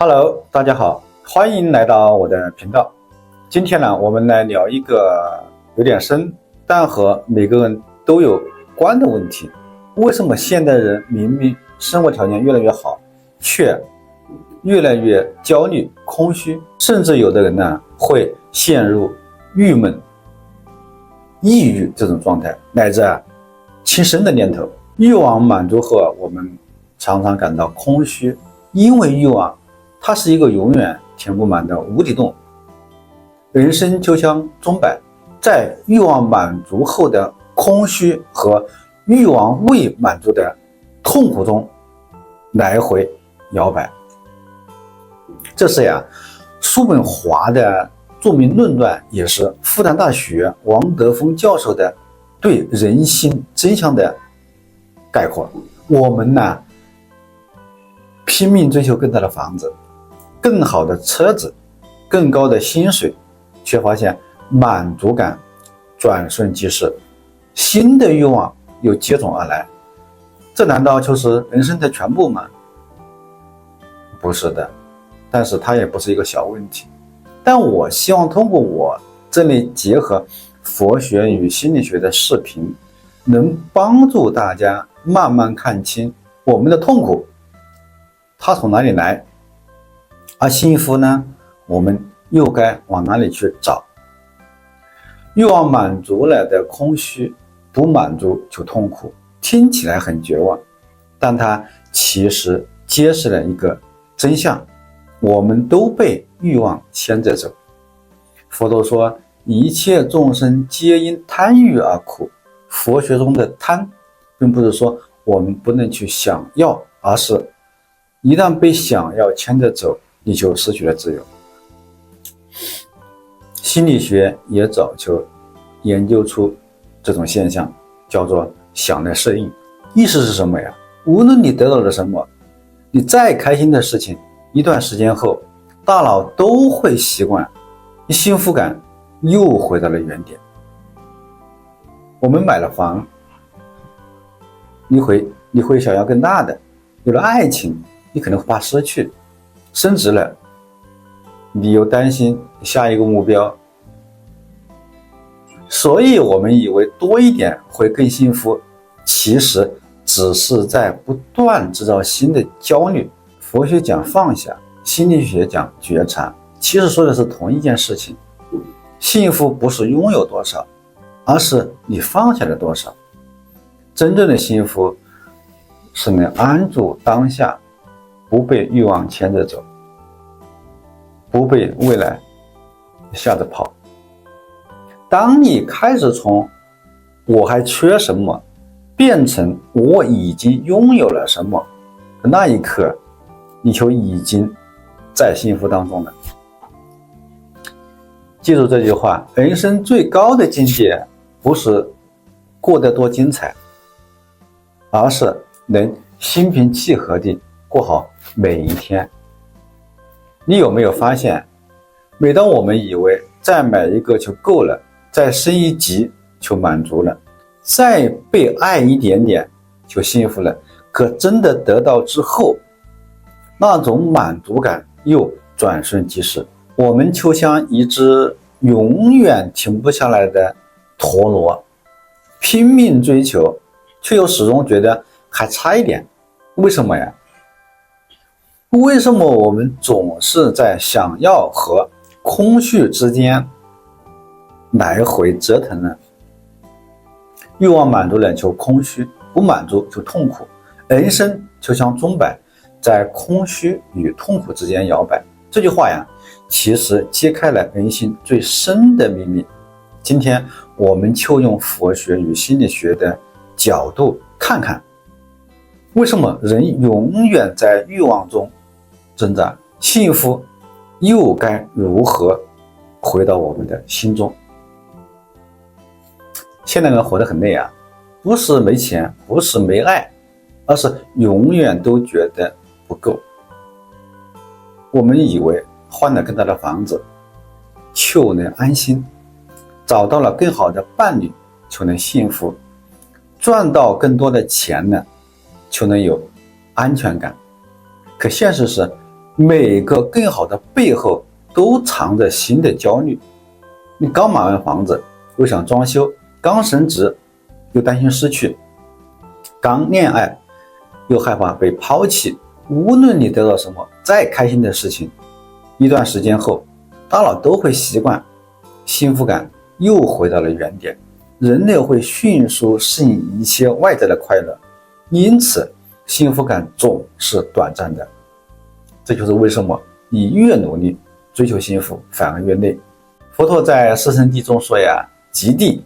Hello，大家好，欢迎来到我的频道。今天呢，我们来聊一个有点深，但和每个人都有关的问题。为什么现代人明明生活条件越来越好，却越来越焦虑、空虚，甚至有的人呢会陷入郁闷、抑郁这种状态，乃至轻生的念头。欲望满足后，我们常常感到空虚，因为欲望它是一个永远填不满的无底洞。人生就像钟摆，在欲望满足后的空虚和欲望未满足的痛苦中来回摇摆。这是叔本华的著名论断，也是复旦大学王德峰教授的对人心真相的概括。我们呢拼命追求更大的房子、更好的车子、更高的薪水，却发现满足感转瞬即逝，新的欲望又接踵而来。这难道就是人生的全部吗？不是的，但是它也不是一个小问题。但我希望通过我这类结合佛学与心理学的视频，能帮助大家慢慢看清我们的痛苦它从哪里来，而幸福呢，我们又该往哪里去找。欲望满足了的空虚，不满足就痛苦，听起来很绝望，但它其实揭示了一个真相，我们都被欲望牵着走。佛陀说，一切众生皆因贪欲而苦。佛学中的贪，并不是说我们不能去想要，而是一旦被想要牵着走，你就失去了自由。心理学也早就研究出这种现象，叫做想的适应。意思是什么呀？无论你得到了什么，你再开心的事情，一段时间后，大脑都会习惯，你幸福感又回到了原点。我们买了房，你会想要更大的；有了爱情，你可能会怕失去；升职了，你又担心下一个目标。所以我们以为多一点会更幸福，其实只是在不断制造新的焦虑。佛学讲放下，心理学讲觉察，其实说的是同一件事情。幸福不是拥有多少，而是你放下了多少。真正的幸福是能安住当下，不被欲望牵着走，不被未来吓着跑。当你开始从我还缺什么变成我已经拥有了什么，那一刻你就已经在幸福当中了。记住这句话，人生最高的境界不是过得多精彩，而是能心平气和地过好每一天。你有没有发现，每当我们以为再买一个就够了，再升一级就满足了，再被爱一点点就幸福了，可真的得到之后，那种满足感又转瞬即逝。我们就像一只永远停不下来的陀螺，拼命追求，却又始终觉得还差一点。为什么呀？为什么我们总是在想要和空虚之间来回折腾呢？欲望满足了就空虚，不满足就痛苦。人生就像钟摆，在空虚与痛苦之间摇摆。这句话呀，其实揭开了人性最深的秘密。今天我们就用佛学与心理学的角度看看，为什么人永远在欲望中挣扎，幸福又该如何回到我们的心中。现代人活得很累不是没钱，不是没爱，而是永远都觉得不够。我们以为换了更大的房子就能安心，找到了更好的伴侣就能幸福，赚到更多的钱呢就能有安全感。可现实是，每个更好的背后都藏着新的焦虑。你刚买完房子，又想装修；刚升职，又担心失去；刚恋爱，又害怕被抛弃。无论你得到什么再开心的事情，一段时间后，大脑都会习惯，幸福感又回到了原点。人类会迅速适应一切外在的快乐，因此幸福感总是短暂的。这就是为什么你越努力追求幸福，反而越累。佛陀在四圣谛中说呀，极地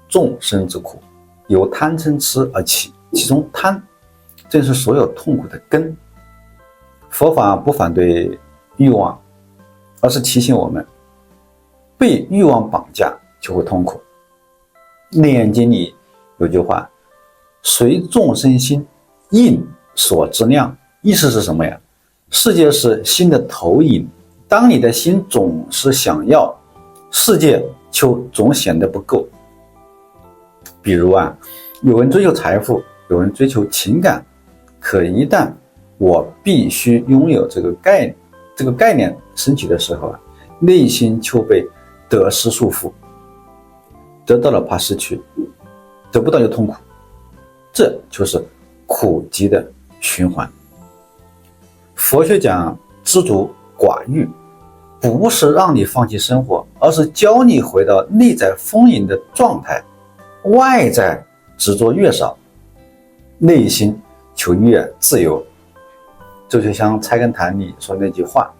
众生之苦，由贪嗔痴而起，其中贪正是所有痛苦的根。佛法不反对欲望，而是提醒我们，被欲望绑架就会痛苦。楞严经里有句话，随众生心，应所知量。意思是什么呀？世界是心的投影，当你的心总是想要，世界就总显得不够。比如有人追求财富，有人追求情感，可一旦我必须拥有这个概念升起的时候内心就被得失束缚，得到了怕失去，得不到就痛苦，这就是苦集的循环。佛学讲知足寡欲，不是让你放弃生活，而是教你回到内在丰盈的状态。外在执着越少，内心就越自由。这就像菜根谭里说那句话，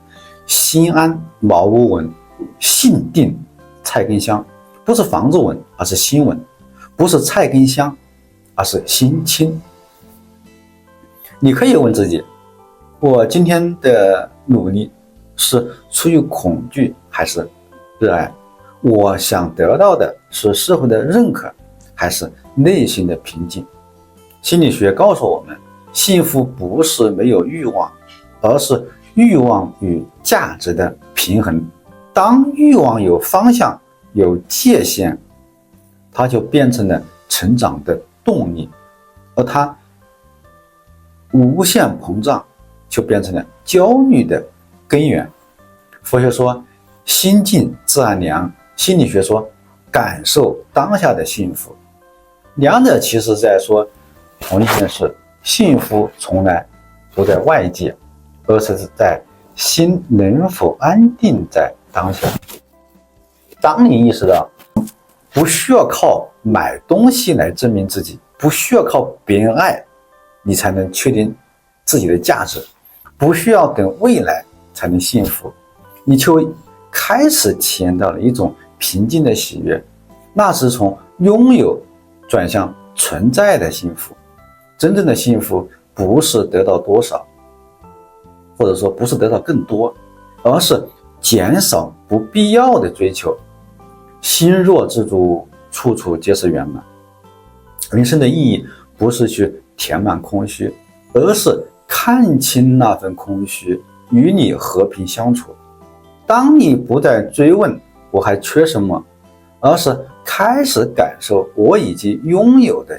心安茅屋稳，性定菜根香。不是房子稳，而是心稳；不是菜根香，而是心清。你可以问自己，我今天的努力是出于恐惧还是热爱？我想得到的是社会的认可还是内心的平静？心理学告诉我们，幸福不是没有欲望，而是欲望与价值的平衡。当欲望有方向有界限，它就变成了成长的动力，而它无限膨胀就变成了焦虑的根源。佛学说心静自然凉，心理学说感受当下的幸福。两者其实在说同一件事，幸福从来不在外界，而是在心能否安定在当下。当你意识到不需要靠买东西来证明自己，不需要靠别人爱你才能确定自己的价值，不需要等未来才能幸福，你就开始体验到了一种平静的喜悦，那是从拥有转向存在的幸福。真正的幸福不是得到多少，或者说不是得到更多，而是减少不必要的追求。心若知足，处处皆是圆满。人生的意义不是去填满空虚，而是看清那份空虚，与你和平相处。当你不再追问我还缺什么，而是开始感受我已经拥有的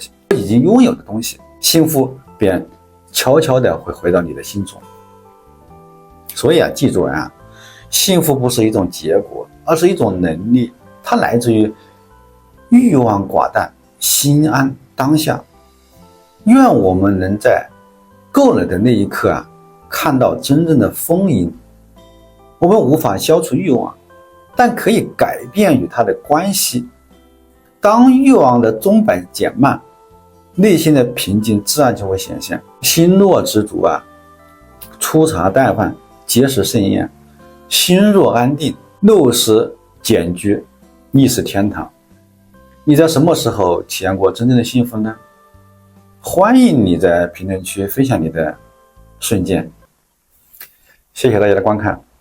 东西，幸福便悄悄地会回到你的心中。所以记住幸福不是一种结果，而是一种能力，它来自于欲望寡淡，心安当下。愿我们能在够了的那一刻看到真正的丰盈。我们无法消除欲望，但可以改变与它的关系。当欲望的钟摆减慢，内心的平静自然就会显现。心若知足粗茶淡饭，皆是盛宴；心若安定，陋室简居，亦是天堂。你在什么时候体验过真正的幸福呢？欢迎你在评论区分享你的瞬间。谢谢大家的观看。